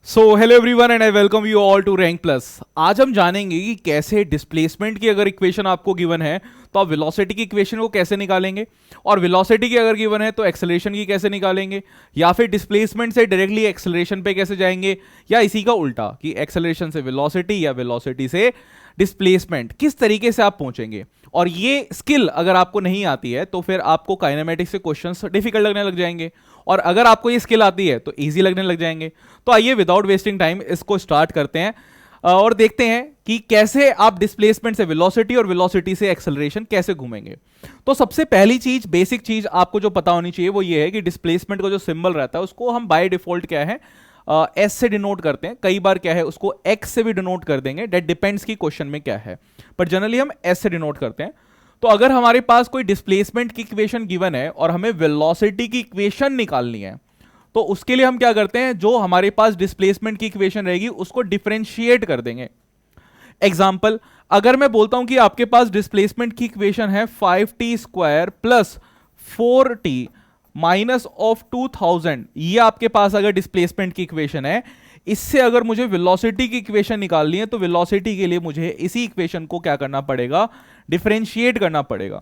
So hello everyone and I welcome you all to Rank Plus. आज हम जानेंगे कि कैसे डिस्प्लेसमेंट की अगर इक्वेशन आपको गिवन है तो आप वेलोसिटी की इक्वेशन को कैसे निकालेंगे, और वेलोसिटी की अगर गिवन है तो एक्सेलरेशन की कैसे निकालेंगे, या फिर डिस्प्लेसमेंट से डायरेक्टली एक्सेलरेशन पे कैसे जाएंगे, या इसी का उल्टा कि एक्सेलरेशन से वेलोसिटी या वेलोसिटी से डिस्प्लेसमेंट किस तरीके से आप पहुंचेंगे। और ये स्किल अगर आपको नहीं आती है तो फिर आपको काइनेमेटिक्स से क्वेश्चंस डिफिकल्ट लगने लग जाएंगे, और अगर आपको ये स्किल आती है तो इजी लगने लग जाएंगे। तो आइए विदाउट वेस्टिंग टाइम इसको स्टार्ट करते हैं और देखते हैं कि कैसे आप डिस्प्लेसमेंट से वेलोसिटी और वेलोसिटी से एक्सेलरेशन कैसे घूमेंगे। तो सबसे पहली चीज, बेसिक चीज आपको जो पता होनी चाहिए वो ये है कि डिस्प्लेसमेंट का जो सिंबल रहता है उसको हम बाय डिफॉल्ट क्या है एस से डिनोट करते हैं, कई बार क्या है उसको एक्स से भी डिनोट कर देंगे, डेट डिपेंड्स की क्वेश्चन में क्या है, पर जनरली हम एस से डिनोट करते हैं। तो अगर हमारे पास कोई डिस्प्लेसमेंट की इक्वेशन गिवन है और हमें वेलोसिटी की इक्वेशन निकालनी है तो उसके लिए हम क्या करते हैं, जो हमारे पास डिस्प्लेसमेंट की इक्वेशन रहेगी उसको डिफरेंशिएट कर देंगे। एग्जाम्पल, अगर मैं बोलता हूं कि आपके पास डिस्प्लेसमेंट की इक्वेशन है 5t² plus 4t minus of 2000, ये आपके पास अगर डिस्प्लेसमेंट की इक्वेशन है, इससे अगर मुझे वेलोसिटी की इक्वेशन निकालनी है तो वेलोसिटी के लिए मुझे इसी इक्वेशन को क्या करना पड़ेगा, डिफरेंशिएट करना पड़ेगा।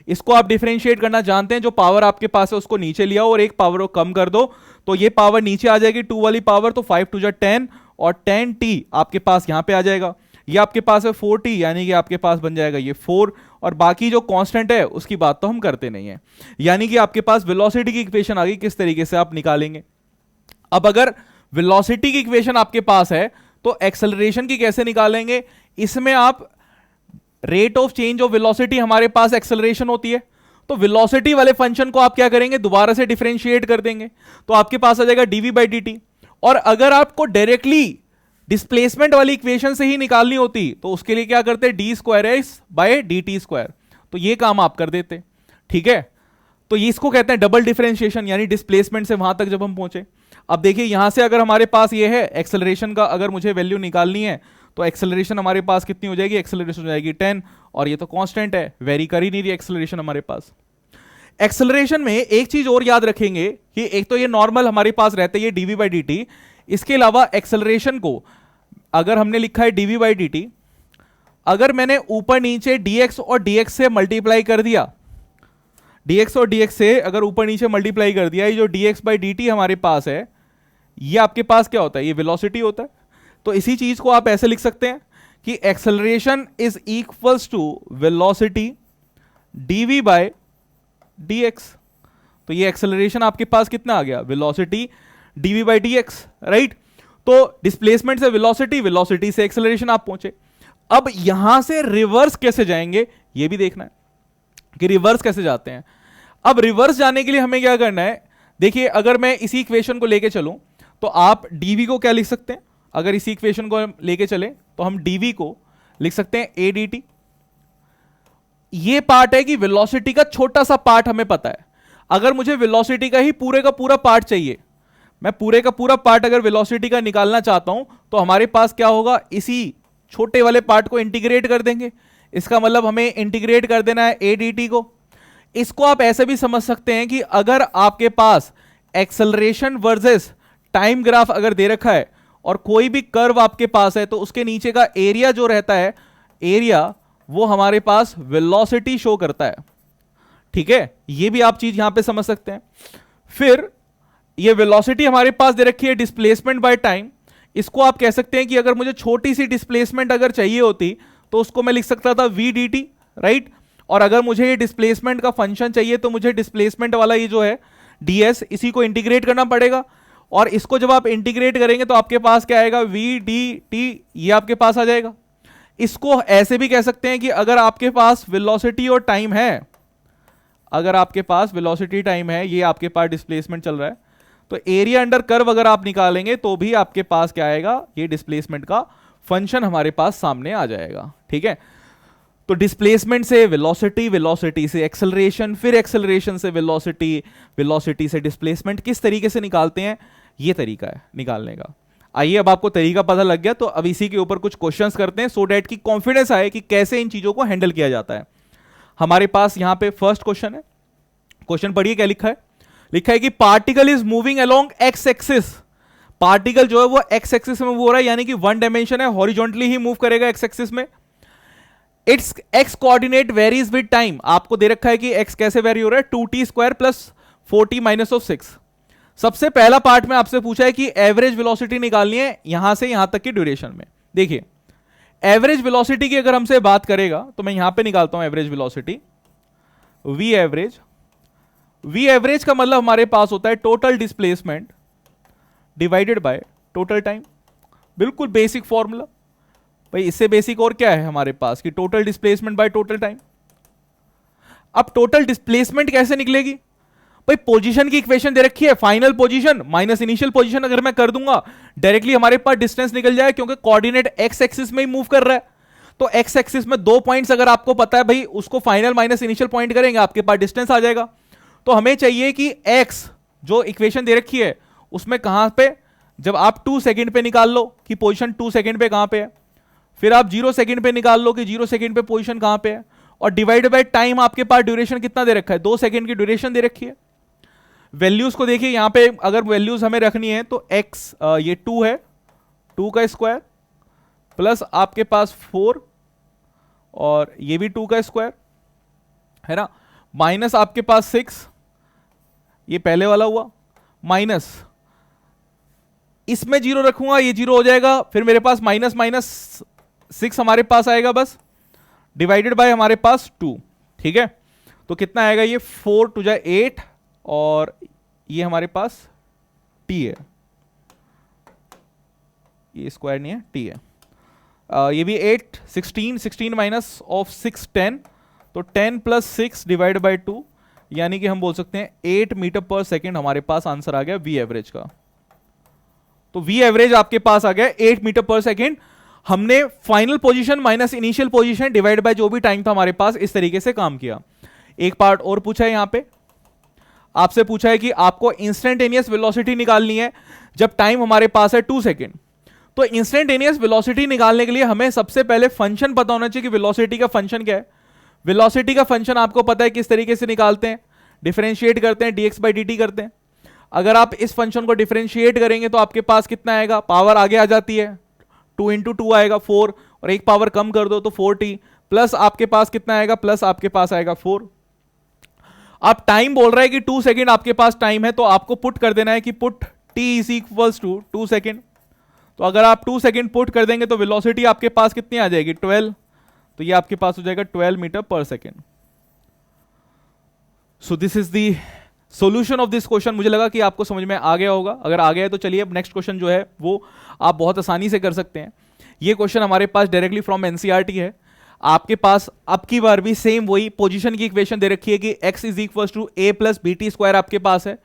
इसको आप डिफरेंशिएट करना जानते हैं, जो पावर आपके पास है उसको नीचे लिया और एक पावर को कम कर दो तो ये पावर नीचे आ जाएगी 2 वाली पावर, तो 5 2 10 और 10t आपके पास यहां पे आ जाएगा। ये आपके पास है 4t, यानी कि आपके पास बन जाएगा ये 4, और बाकी जो कांस्टेंट है उसकी बात तो हम करते नहीं है। यानी कि आपके पास वेलोसिटी की इक्वेशन आ गई, किस तरीके से आप निकालेंगे। अब अगर वेलोसिटी की इक्वेशन आपके पास है तो एक्सेलरेशन की कैसे निकालेंगे, इसमें आप rate of change of velocity, हमारे पास एक्सेलरेशन होती है, तो वेलोसिटी वाले फंक्शन को आप क्या करेंगे, दोबारा से डिफरेंशिएट कर देंगे, तो आपके पास आ जाएगा dv/dt। और अगर आपको डायरेक्टली डिस्प्लेसमेंट वाली इक्वेशन से ही निकालनी होती तो उसके लिए क्या करते, d²s/dt², तो ये काम आप कर देते। ठीक है, तो ये इसको कहते हैं डबल डिफरेंशिएशन, यानी डिस्प्लेसमेंट से वहां तक जब हम पहुंचे। अब देखिए यहां से अगर हमारे पास ये है एक्सेलरेशन का, अगर मुझे वैल्यू निकालनी है तो एक्सेलरेशन हमारे पास कितनी हो जाएगी, एक्सेलरेशन हो जाएगी 10, और ये तो कांस्टेंट है, वेरी कर ही नहीं रही एक्सेलरेशन हमारे पास। एक्सेलरेशन में एक चीज और याद रखेंगे कि एक तो ये नॉर्मल हमारे पास रहता है ये dv/dt, इसके अलावा एक्सेलरेशन को अगर हमने लिखा है dv/dt, अगर मैंने ऊपर नीचे dx और dx से मल्टीप्लाई कर दिया, dx और dx से अगर ऊपर नीचे मल्टीप्लाई कर दिया, ये जो dx/dt हमारे पास है ये आपके पास क्या होता है, ये वेलोसिटी होता है। तो इसी चीज को आप ऐसे लिख सकते हैं कि acceleration is equals to velocity dv/dx। तो ये एक्सेलरेशन आपके पास कितना आ गया, वेलोसिटी dv/dx, राइट। तो डिस्प्लेसमेंट से वेलोसिटी, वेलोसिटी से एक्सेलरेशन आप पहुंचे। अब यहां से रिवर्स कैसे जाएंगे ये भी देखना है कि रिवर्स कैसे जाते हैं। अब रिवर्स जाने के लिए हमें क्या करना है, देखिए अगर मैं इसी इक्वेशन को लेके चलूं तो आप dv को क्या लिख सकते हैं, अगर इसी इक्वेशन को लेके चले तो हम dv को लिख सकते हैं a dt। ये पार्ट है कि वेलोसिटी का छोटा सा पार्ट हमें पता है, अगर मुझे वेलोसिटी का ही पूरे का पूरा पार्ट चाहिए, मैं पूरे का पूरा पार्ट अगर वेलोसिटी का निकालना चाहता हूं तो हमारे पास क्या होगा, इसी छोटे वाले पार्ट को इंटीग्रेट कर देंगे। इसका मतलब हमें इंटीग्रेट कर देना है a dt को। इसको आप ऐसे भी समझ सकते हैं कि अगर आपके पास एक्सेलरेशन वर्सेस टाइम ग्राफ अगर दे रखा है और कोई भी कर्व आपके पास है तो उसके नीचे का एरिया जो रहता है, एरिया वो हमारे पास वेलोसिटी शो करता है। ठीक है, ये भी आप चीज यहां पे समझ सकते हैं। फिर ये वेलोसिटी हमारे पास दे रखी है डिस्प्लेसमेंट बाय टाइम, इसको आप कह सकते हैं कि अगर मुझे छोटी सी डिस्प्लेसमेंट अगर चाहिए होती तो उसको मैं लिख सकता था v dt, राइट। और अगर मुझे ये डिस्प्लेसमेंट का फंक्शन चाहिए तो मुझे डिस्प्लेसमेंट वाला ये जो है ds, इसी को इंटीग्रेट करना पड़ेगा, और इसको जब आप इंटीग्रेट करेंगे तो आपके पास क्या आएगा, v dt, ये आपके पास आ जाएगा। इसको ऐसे भी कह सकते हैं कि अगर आपके पास वेलोसिटी और टाइम है, अगर आपके पास वेलोसिटी टाइम है, ये आपके पास डिस्प्लेसमेंट चल रहा है, तो एरिया अंडर कर्व अगर आप निकालेंगे तो भी आपके पास क्या आएगा, ये डिस्प्लेसमेंट का फंक्शन हमारे पास सामने आ जाएगा। ठीक है, तो डिस्प्लेसमेंट से वेलोसिटी, वेलोसिटी से एक्सेलरेशन, फिर एक्सेलरेशन से वेलोसिटी, वेलोसिटी से डिस्प्लेसमेंट किस तरीके से निकालते हैं, ये तरीका है निकालने का। आइए अब आपको तरीका पता लग गया तो अब इसी के ऊपर कुछ क्वेश्चंस करते हैं सो डैट की कॉन्फिडेंस आए कि कैसे इन चीजों को हैंडल किया जाता है। हमारे पास यहां पे फर्स्ट क्वेश्चन है, क्वेश्चन पढ़िए क्या लिखा है, लिखा है कि particle is moving along x axis particle जो है वो एक्स एक्सिस में मूव हो रहा है, यानी कि वन डायमेंशन है, हॉरिजॉन्टली ही मूव करेगा एक्स एक्सिस में। It's x coordinate varies with time, आपको दे रखा है कि एक्स कैसे वेरी हो रहा है, 2t² plus 4t minus of 6। सबसे पहला पार्ट में आपसे पूछा है कि एवरेज वेलोसिटी निकालनी है यहां से यहां तक की ड्यूरेशन में। देखिए एवरेज वेलोसिटी की अगर हमसे बात करेगा तो मैं यहां पे निकालता हूं average velocity, V average. V average का मतलब हमारे पास होता है total displacement divided by total time. बिल्कुल बेसिक फॉर्मूला भाई, इससे बेसिक और क्या है हमारे पास कि total displacement by total time. अब टोटल डिस्प्लेसमेंट कैसे निकलेगी भाई, पोजीशन की इक्वेशन दे रखी है, final position minus initial position अगर मैं कर दूंगा डायरेक्टली हमारे पास डिस्टेंस निकल जाए, क्योंकि कोऑर्डिनेट एक्स एक्सिस में ही मूव कर रहा है। तो एक्स एक्सिस में 2 पॉइंट्स अगर आपको पता है भाई, उसको फाइनल माइनस इनिशियल पॉइंट करेंगे आपके पास डिस्टेंस आ जाएगा। तो हमें चाहिए कि एक्स जो इक्वेशन दे रखी है उसमें कहां पे, जब आप 2 सेकंड पे निकाल लो कि पोजीशन 2 सेकंड पे कहां पे है, फिर आप 0 सेकंड पे निकाल लो कि 0 सेकंड पे पोजीशन कहां पे है, और डिवाइड बाय टाइम आपके पास ड्यूरेशन कितना दे रखा है, 2 सेकंड की ड्यूरेशन दे रखी है। वैल्यूज को देखिए यहां पे, अगर वैल्यूज हमें रखनी है तो x ये 2 है, 2 का स्क्वायर प्लस आपके पास 4 और ये भी 2 का स्क्वायर है ना, माइनस आपके पास 6, ये पहले वाला हुआ, माइनस इसमें 0 रखूंगा ये 0 हो जाएगा, फिर मेरे पास माइनस माइनस 6 हमारे पास आएगा बस, डिवाइडेड बाय हमारे पास 2। ठीक है, तो कितना आएगा ये 4 टू जा 8 और ये हमारे पास t है, ये स्क्वायर नहीं है t है। ये भी 8 16 माइनस ऑफ 6 10, तो 10 प्लस 6 डिवाइड बाय 2, यानी कि हम बोल सकते हैं 8 मीटर पर सेकेंड हमारे पास आंसर आ गया वी एवरेज का। तो वी एवरेज आपके पास आ गया 8 मीटर पर सेकेंड। हमने final position minus initial position divide by जो भी टाइम था हमारे पास, इस तरीके से काम किया। एक पार्ट और पूछा है यहां पे, आपसे पूछा है कि आपको इंस्टेंटेनियस वेलोसिटी निकालनी है जब टाइम हमारे पास है 2 सेकेंड। तो इंस्टेंटेनियस वेलोसिटी निकालने के लिए हमें सबसे पहले फंक्शन पता होना चाहिए कि वेलोसिटी का फंक्शन क्या है। वेलोसिटी का फंक्शन आपको पता है किस तरीके से निकालते हैं, डिफरेंशिएट करते हैं, dx बाई dt करते हैं। अगर आप इस फंक्शन को डिफरेंशिएट करेंगे तो आपके पास कितना आएगा, पावर आगे आ जाती है, 2 इंटू 2 आएगा 4, और एक पावर कम कर दो तो 4t, प्लस आपके पास कितना आएगा, प्लस आपके पास आएगा 4। आप टाइम बोल रहा है कि 2 सेकेंड आपके पास टाइम है, तो आपको पुट कर देना है कि put t is equals to 2 second. तो अगर आप 2 सेकेंड पुट कर देंगे तो वेलोसिटी आपके पास कितनी आ जाएगी, 12, तो ये आपके पास हो जाएगा 12 मीटर पर second. So this is the solution of this question. मुझे लगा कि आपको समझ में आ गया होगा, अगर आ गया है तो चलिए अब नेक्स्ट क्वेश्चन जो है वो आप बहुत आसानी से कर सकते हैं। ये क्वेश्चन हमारे पास डायरेक्टली फ्रॉम एनसीईआरटी है। आपके पास अब की बार भी सेम वही पोजीशन की इक्वेशन दे रखी है कि x is equal to a plus B T square आपके पास है,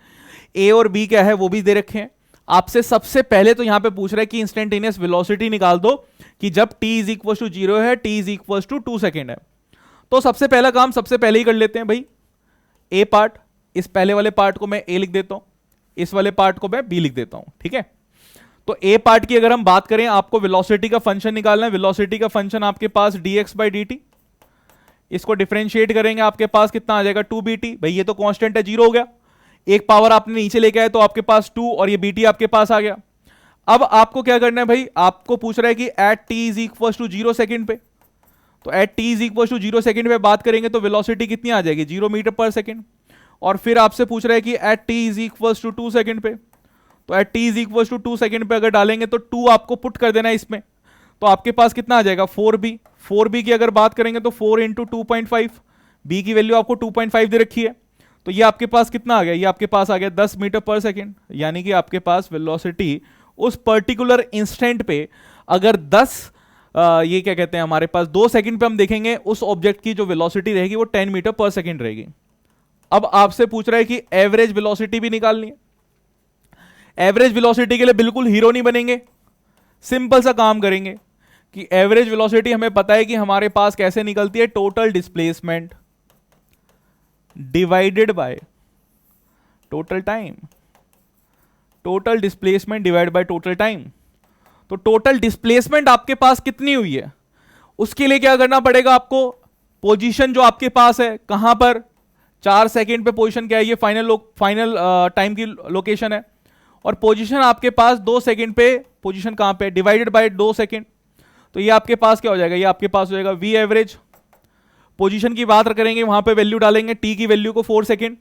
a और b क्या है वो भी दे रखे हैं। आपसे सबसे पहले तो यहां पे पूछ रहा है कि इंस्टेंटेनियस वेलोसिटी निकाल दो कि जब t इज इक्वल टू 0 है, t is equal to 2 second है। तो सबसे पहला काम सबसे पहले ही कर लेते हैं भाई, a पार्ट, इस पहले वाले पार्ट को मैं a लिख देता हूं, इस वाले पार्ट को मैं b लिख देता हूं। ठीक है, तो a पार्ट की अगर हम बात करें, आपको वेलोसिटी का फंक्शन निकालना है। वेलोसिटी का फंक्शन आपके पास dx बाई dt, इसको डिफरेंशिएट करेंगे आपके पास कितना आ जाएगा 2bt। भाई ये तो कांस्टेंट है, 0 हो गया, एक पावर आपने नीचे लेके आए तो आपके पास 2 और ये bt आपके पास आ गया। अब आपको क्या करना है भाई, आपको पूछ रहा है कि at t is equal to 0 second पे, तो at t is equal to 0 second पे बात करेंगे तो वेलोसिटी कितनी आ जाएगी, 0 मीटर पर सेकेंड। और फिर आपसे पूछ रहा है कि at t is equal to 2 second पे, तो at t is equal to 2 second पे अगर डालेंगे तो 2 आपको पुट कर देना है इसमें, तो आपके पास कितना आ जाएगा 4b। 4b की अगर बात करेंगे तो 4 इंटू 2.5, b की वैल्यू आपको 2.5 दे रखी है, तो ये आपके पास कितना आ गया, ये आपके पास आ गया 10 मीटर पर सेकेंड। यानी कि आपके पास वेलोसिटी उस पर्टिकुलर इंस्टेंट पे अगर 10 ये क्या कहते हैं हमारे पास 2 सेकंड पे हम देखेंगे उस ऑब्जेक्ट की जो वेलोसिटी रहेगी वो 10 मीटर पर सेकेंड रहेगी। अब आपसे पूछ रहा है कि एवरेज वेलोसिटी भी निकालनी है। एवरेज वेलोसिटी के लिए बिल्कुल हीरो नहीं बनेंगे, सिंपल सा काम करेंगे कि एवरेज वेलोसिटी हमें पता है कि हमारे पास कैसे निकलती है, total displacement divided by total time, total displacement divide by total time. तो टोटल डिस्प्लेसमेंट आपके पास कितनी हुई है, उसके लिए क्या करना पड़ेगा आपको, पोजीशन जो आपके पास है कहां पर 4 सेकेंड पे पोजीशन क्या है, ये फाइनल टाइम की लोकेशन है, और पोजीशन आपके पास 2 सेकंड पे, पोजीशन कहां पे, डिवाइडेड बाय 2 सेकंड, तो ये आपके पास क्या हो जाएगा, ये आपके पास हो जाएगा वी एवरेज। पोजीशन की बात करेंगे, वहां पे वैल्यू डालेंगे टी की वैल्यू को 4 सेकंड,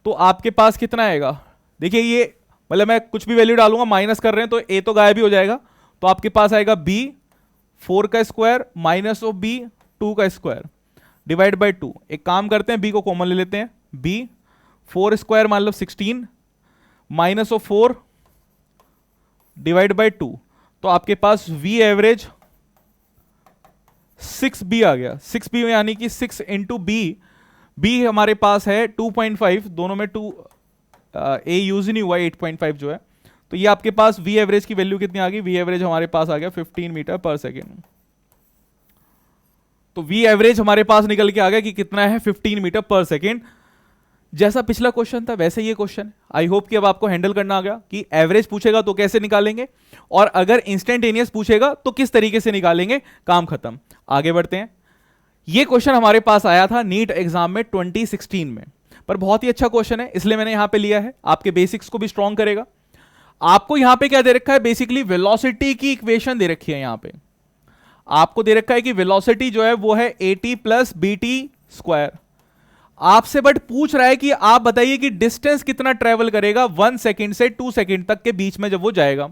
तो आपके पास कितना आएगा, देखिए ये मतलब मैं कुछ भी वैल्यू डालूंगा, माइनस कर रहे हैं तो ए तो गायब ही हो जाएगा, तो आपके पास आएगा बी 4 का स्क्वायर माइनस ऑफ बी 2 का स्क्वायर डिवाइड बाय 2। एक काम करते हैं, बी को कॉमन ले लेते हैं, बी 4 स्क्वायर मान लो 16 माइनस ऑफ 4 डिवाइड बाय 2, तो आपके पास वी एवरेज 6b आ गया। 6b में यानी कि 6 इंटू बी, बी हमारे पास है 2.5, दोनों में 2 ए यूज ही नहीं हुआ, 8.5 जो है, तो ये आपके पास वी एवरेज की वैल्यू कितनी आ गई, वी एवरेज हमारे पास आ गया 15 मीटर पर सेकेंड। तो वी एवरेज हमारे पास निकल के आ गया कि कितना है, 15 मीटर पर सेकेंड। जैसा पिछला क्वेश्चन था वैसे ये क्वेश्चन, आई होप कि अब आपको हैंडल करना आ गया कि एवरेज पूछेगा तो कैसे निकालेंगे, और अगर इंस्टेंटेनियस पूछेगा तो किस तरीके से निकालेंगे, काम खत्म। आगे बढ़ते हैं। ये क्वेश्चन हमारे पास आया था नीट एग्जाम में 2016 में, पर बहुत ही अच्छा क्वेश्चन है इसलिए मैंने यहां पे लिया है, आपके बेसिक्स को भी स्ट्रॉन्ग करेगा। आपको यहां पे क्या दे रखा है, बेसिकली वेलोसिटी की इक्वेशन दे रखी है। यहां पे आपको दे रखा है कि वेलोसिटी जो है वो है at प्लस बीटी स्क्वायर। आपसे बट पूछ रहा है कि आप बताइए कि डिस्टेंस कितना ट्रेवल करेगा 1 सेकंड से 2 सेकंड तक के बीच में जब वो जाएगा।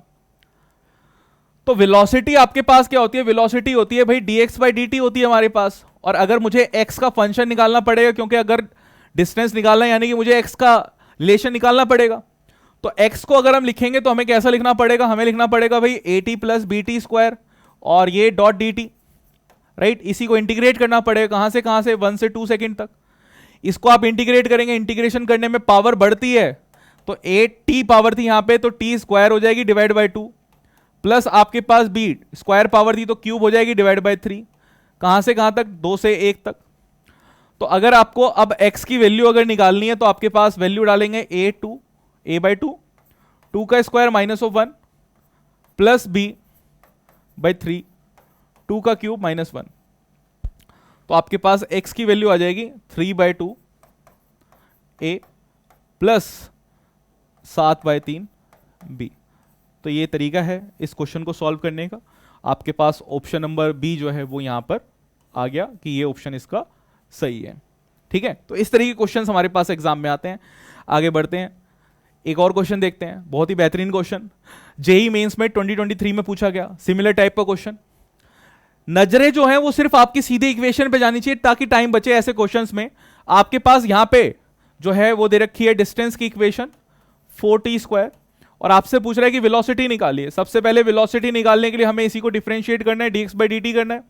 तो वेलोसिटी आपके पास क्या होती है, वेलोसिटी होती है भाई dx बाई dt होती है हमारे पास, और अगर मुझे x का फंक्शन निकालना पड़ेगा, क्योंकि अगर डिस्टेंस निकालना है यानी कि मुझे x का रिलेशन निकालना पड़ेगा, तो x को अगर हम लिखेंगे तो हमें कैसा लिखना पड़ेगा, हमें लिखना पड़ेगा भाई at प्लस बीटी स्क्वायर और ये डॉट dt, राइट। इसी को इंटीग्रेट करना पड़ेगा, कहां से 1 से 2 सेकंड तक। इसको आप इंटीग्रेट करेंगे, इंटीग्रेशन करने में पावर बढ़ती है, तो 8t पावर थी यहां पे, तो t स्क्वायर हो जाएगी डिवाइड बाय 2, प्लस आपके पास b स्क्वायर पावर थी तो क्यूब हो जाएगी डिवाइड बाय 3। कहां से कहां तक, 2 से 1 तक। तो अगर आपको अब x की वैल्यू अगर निकालनी है तो आपके पास वैल्यू डालेंगे a बाई 2, 2 का square minus of 1 plus b by 3, 2 का क्यूब माइनस 1, तो आपके पास x की वैल्यू आ जाएगी 3 by 2 a plus 7 by 3 b। तो ये तरीका है इस क्वेश्चन को सॉल्व करने का। आपके पास ऑप्शन नंबर बी जो है वो यहां पर आ गया कि ये ऑप्शन इसका सही है, ठीक है। तो इस तरह के क्वेश्चन हमारे पास एग्जाम में आते हैं। आगे बढ़ते हैं, एक और क्वेश्चन देखते हैं, बहुत ही बेहतरीन क्वेश्चन, जेई मेंस में 2023 में पूछा गया सिमिलर टाइप का क्वेश्चन। नजरें जो हैं वो सिर्फ आपकी सीधे इक्वेशन पे जानी चाहिए ताकि टाइम बचे ऐसे क्वेश्चंस में। आपके पास यहां पे जो है वो दे रखी है डिस्टेंस की इक्वेशन 4t स्क्वायर, और आपसे पूछ रहा है कि वेलोसिटी निकालिए। सबसे पहले वेलोसिटी निकालने के लिए हमें इसी को डिफरेंशिएट करना है, dx बाई dt करना है।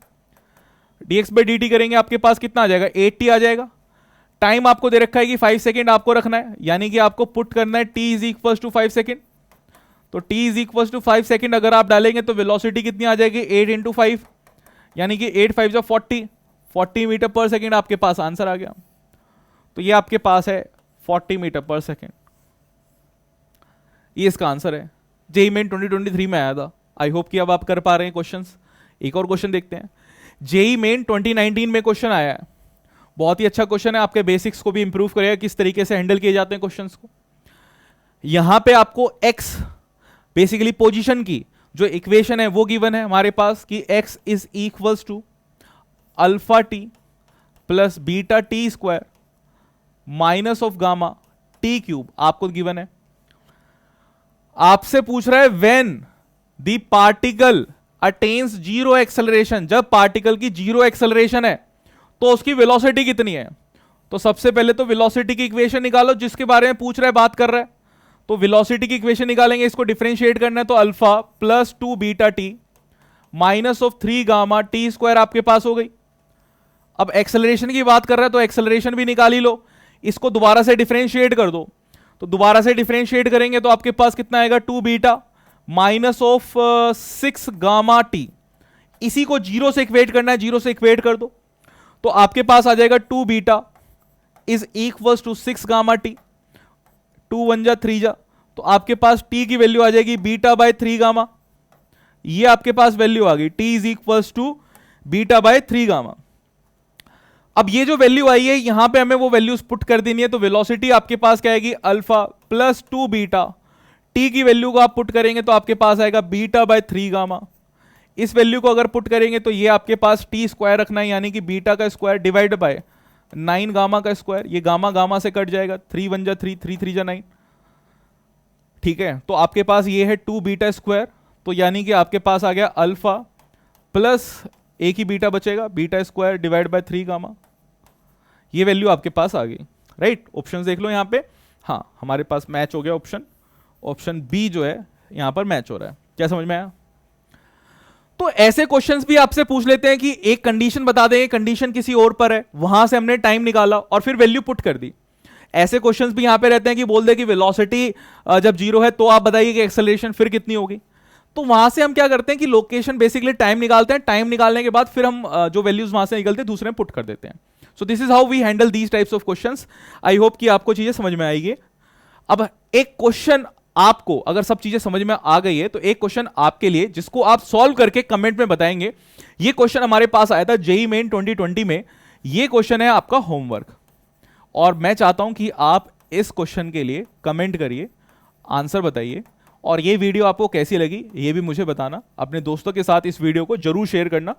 dx बाई dt करेंगे आपके पास कितना आ जाएगा, 8t आ जाएगा। टाइम आपको दे रखा है कि 5 सेकेंड आपको रखना है, यानी कि आपको पुट करना है t is equal to 5 second. तो t is equal to 5 second अगर आप डालेंगे तो वेलोसिटी कितनी आ जाएगी, 8 इंटू 5, यानी कि 8 5 जो 40 मीटर पर सेकेंड आपके पास आंसर आ गया। तो ये आपके पास है 40 मीटर पर सेकेंड, ये इसका आंसर है। जेईई मेन 2023 में आया था। आई होप कि अब आप कर पा रहे हैं क्वेश्चंस। एक और क्वेश्चन देखते हैं, जेईई मेन 2019 में क्वेश्चन आया है, बहुत ही अच्छा क्वेश्चन है, आपके बेसिक्स को भी इंप्रूव करेगा किस तरीके से हैंडल किए जाते हैं क्वेश्चंस को। यहां पे आपको x बेसिकली पोजीशन की जो इक्वेशन है वो गिवन है हमारे पास कि x is equals to alpha T plus beta T square minus of gamma T cube आपको गिवन है। आपसे पूछ रहा है when the particle attains zero acceleration, जब पार्टिकल की जीरो एक्सेलरेशन है तो उसकी वेलोसिटी कितनी है। तो सबसे पहले तो वेलोसिटी की इक्वेशन निकालो, जिसके बारे में पूछ रहा है बात कर रहा है, तो वेलोसिटी की इक्वेशन निकालेंगे, इसको डिफरेंशिएट करना है, तो alpha plus 2 beta T minus of 3 gamma T square आपके पास हो गई। अब एक्सेलरेशन की बात कर रहा है तो एक्सेलरेशन भी निकाल ही लो, इसको दोबारा से डिफरेंशिएट कर दो, तो दोबारा से डिफरेंशिएट करेंगे तो आपके पास कितना आएगा, 2 beta minus of 6 gamma T. इसी को जीरो से इक्वेट करना है, जीरो से इक्वेट कर दो, तो आपके पास आ जाएगा 2 beta is equals to 6 gamma T, 2 1 जा 3 जा, तो आपके पास टी की वैल्यू आ जाएगी बीटा बाय 3 गामा। ये आपके पास वैल्यू आ गई, T is equals to beta by 3 gamma. अब ये जो वैल्यू आई है यहां पे हमें वो वैल्यूज पुट कर देनी है, तो वेलोसिटी आपके पास क्या आएगी, अल्फा प्लस 2 बीटा टी की वैल्यू को आप पुट करेंगे तो आपके पास आएगा बीटा बाय 3 गामा। इस वैल्यू को अगर पुट करेंगे तो ये आपके पास टी स्क्वायर रखना है, यानी कि बीटा का स्क्वायर डिवाइड बाय 9 गामा का स्क्वायर। ये गामा गामा से कट जाएगा, 3 1 जा 3, 3 3 जा 9। ठीक है, तो आपके पास ये है 2 बीटा स्क्वायर, तो यानी कि आपके पास आ गया अल्फा प्लस एक ही बीटा बचेगा, beta square divide by 3 gamma. ये वैल्यू आपके पास आ गई, राइट। ऑप्शन देख लो यहां पे, हाँ हमारे पास मैच हो गया ऑप्शन बी जो है यहां पर मैच हो रहा है। क्या समझ में आया? तो ऐसे क्वेश्चंस भी आपसे पूछ लेते हैं कि एक कंडीशन बता दें, कंडीशन किसी और पर है, वहां से हमने टाइम निकाला और फिर वैल्यू पुट कर दी। ऐसे क्वेश्चंस भी यहां पे रहते हैं कि बोल दे कि वेलोसिटी जब 0 है तो आप बताइए कि एक्सेलरेशन फिर कितनी होगी। तो वहां से हम क्या करते हैं कि लोकेशन बेसिकली टाइम निकालते हैं, टाइम निकालने के बाद फिर हम जो वैल्यूज वहां से निकलते हैं दूसरे में पुट कर देते हैं। So this is how we handle these types of questions. I hope कि आपको चीजें समझ में आएगी। अब एक क्वेश्चन आपको अगर सब चीजें समझ में आ गई है तो एक क्वेश्चन आपके लिए जिसको आप सॉल्व करके कमेंट में बताएंगे। ये क्वेश्चन हमारे पास आया था जेईई मेन 2020 में। ये क्वेश्चन है आपका होमवर्क, और मैं चाहता हूं कि आप इस क्वेश्चन के लिए कमेंट करिए, आंसर बताइए, और ये वीडियो आपको कैसी लगी ये भी मुझे बताना। अपने दोस्तों के साथ इस वीडियो को जरूर शेयर करना,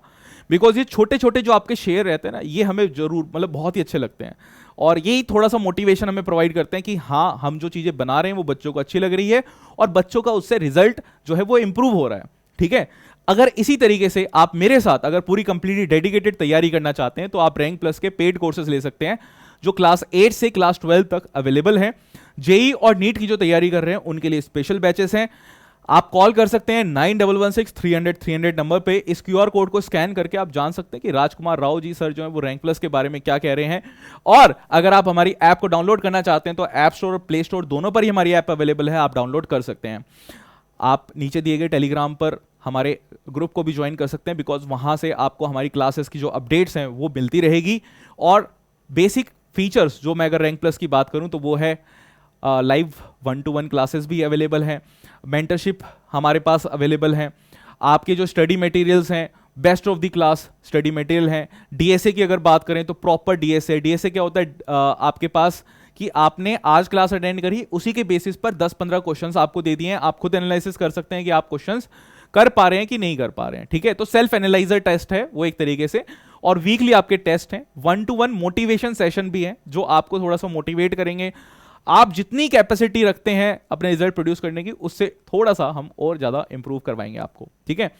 बिकॉज ये छोटे छोटे जो आपके शेयर रहते हैं ना, ये हमें जरूर मतलब बहुत ही अच्छे लगते हैं, और यही थोड़ा सा मोटिवेशन हमें प्रोवाइड करते हैं कि हाँ हम जो चीजें बना रहे हैं वो बच्चों को अच्छी लग रही है और बच्चों का उससे रिजल्ट जो है वो इंप्रूव हो रहा है। ठीक है, अगर इसी तरीके से आप मेरे साथ अगर पूरी कंप्लीटली डेडिकेटेड तैयारी करना चाहते हैं तो आप रैंक प्लस के पेड कोर्सेज ले सकते हैं, जो क्लास 8 से क्लास 12 तक अवेलेबल हैं। जेई और नीट की जो तैयारी कर रहे हैं उनके लिए स्पेशल बैचेस हैं। आप कॉल कर सकते हैं 9116 नंबर पे। इस क्यूआर कोड को स्कैन करके आप जान सकते हैं कि राजकुमार राव जी सर जो है वो रैंक प्लस के बारे में क्या कह रहे हैं। और अगर आप हमारी ऐप को डाउनलोड करना चाहते हैं तो ऐप स्टोर और प्ले स्टोर दोनों पर ही हमारी ऐप अवेलेबल है, आप डाउनलोड कर सकते हैं। आप नीचे दिए गए टेलीग्राम पर हमारे ग्रुप को भी ज्वाइन कर सकते हैं, बिकॉज वहां से आपको हमारी क्लासेस की जो अपडेट्स हैं वो मिलती रहेगी। और बेसिक फीचर्स जो मैं अगर रैंक प्लस की बात करूं तो वो है लाइव 1-to-1 क्लासेस भी अवेलेबल हैं, मेंटरशिप हमारे पास अवेलेबल हैं, आपके जो स्टडी मटेरियल्स हैं best of the class study material हैं। डीएसए की अगर बात करें तो प्रॉपर डीएसए क्या होता है, आपके पास कि आपने आज क्लास अटेंड करी, उसी के बेसिस पर 10-15 क्वेश्चंस आपको दे दिए हैं, आप खुद एनालिसिस कर सकते हैं कि आप क्वेश्चंस कर पा रहे हैं कि नहीं कर पा रहे हैं। ठीक है, तो सेल्फ एनालाइजर टेस्ट है वो एक तरीके से, और वीकली आपके टेस्ट हैं। 1-to-1 मोटिवेशन सेशन भी है जो आपको थोड़ा सा मोटिवेट करेंगे। आप जितनी कैपेसिटी रखते हैं अपने रिजल्ट प्रोड्यूस करने की, उससे थोड़ा सा हम और ज्यादा इंप्रूव करवाएंगे आपको। ठीक है,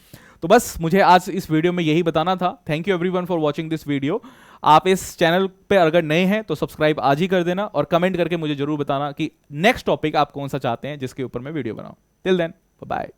तो बस मुझे आज इस वीडियो में यही बताना था। Thank you everyone for watching this video. आप इस चैनल पे अगर नए हैं तो सब्सक्राइब आज ही कर देना, और कमेंट करके मुझे जरूर बताना कि नेक्स्ट टॉपिक आप कौन सा चाहते हैं जिसके ऊपर मैं वीडियो बनाऊं। Till then bye.